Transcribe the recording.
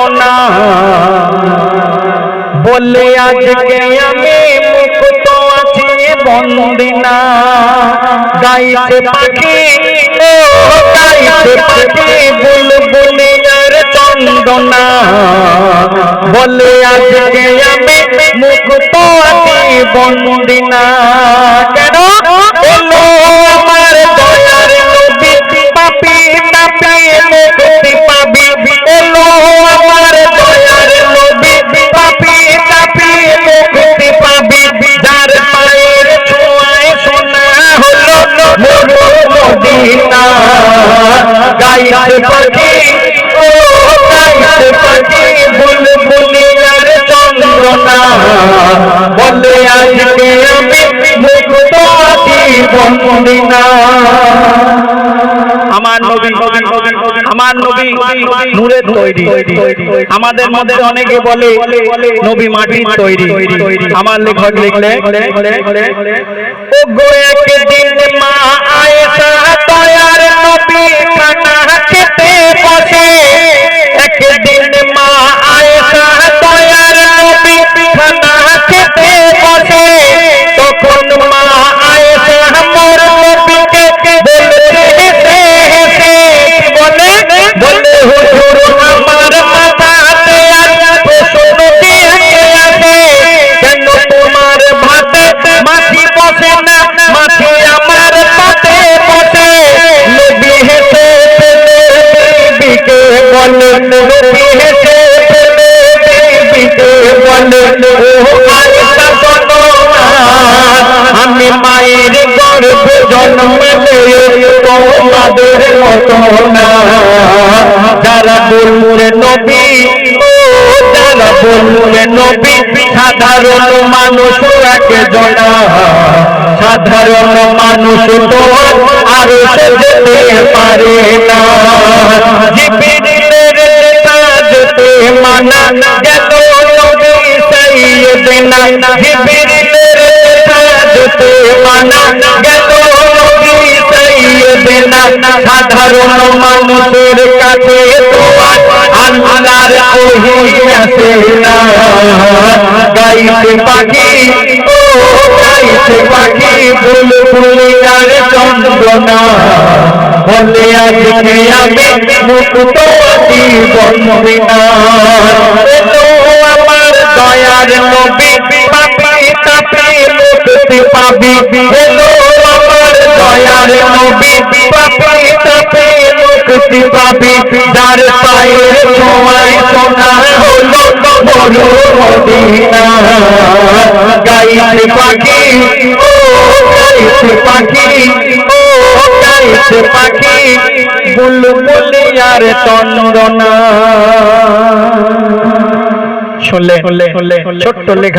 চন্দনা বলে আজকে আমি মুক্ত আছি বন্দিনা। গাইছে পাখি ও গাইছে পাখি বুলবুলিয়ার চন্দনা বলে আজকে আমি মুক্ত আছি বন্দিনা। কেন এলো আমার দয়ার নবী পাপী তাপী মুক্তি পাবি। এলো আমার দয়ার নবী পাপী তাপী মুক্তি পাবি। যার পায়ের ছোঁয়ায় সোনা হলো মদিনা। গাইছে পাখি ও গাইছে পাখি বুলবুলিয়ার চন্দনা বলে আজকে আমি মুক্ত আছি বন্দিনা। আমার নবী নূরের তৈরি। আমাদের মধ্যে অনেকে বলে নবী মাটির তৈরি। আমার লেখক লিখলে ও গো একদিন মা আয়েশা দয়ার নবী খানা খেতে বসে। একদিন মা আয়েশা দয়ার নবী খানা খেতে বসে। তখন মা আয়েশা মোর নবীকে বলছে হেসে হেসে বলে হুজুর আমার মাথাতে আর প্রশ্ন দিয়ে আছে কেন তোমার ভাতে মাছি বসে না মাছি আমার পাতে বসে। নবী হেসে বিবিকে বলে নবী হেসে বিবিকে বলে ও আয়েশা শোনো আমি মায়ের গর্ভে জন্মালে তোমাদের মতো না। যারা বললে নবী ও যারা বললে নবী সাধারণ মানুষ একজনা। সাধারণ মানুষ তো আরো যেতে পারে না। জিবরিলের কাজতে মানা গেল নবী সাইয়েদনা। জিবরিলের কাজতে মানা গেল নবী সাইয়েদনা। সাধারণ মানুষের কাছে তো আল্লাহর ওহী আসে না। গাইছে পাখি ও গাইছে পাখি বুলবুলিয়ার চন্দনা বলে আজকে আমি মুক্ত আছি বন্দিনা। এলো আমার দয়ার নবী পাপী তাপী মুক্তি পাবি। এলো আমার দয়ার নবী পাপী তাপী মুক্তি পাবি। যার পায়ের ছোঁয়ায় সোনা হলো মদিনা। গাইছে পাখি ও গাইছে পাখি ও গাইছে পাখি বুলবুলিয়ার চন্দনা। শুনলে ছোট্ট লেখা।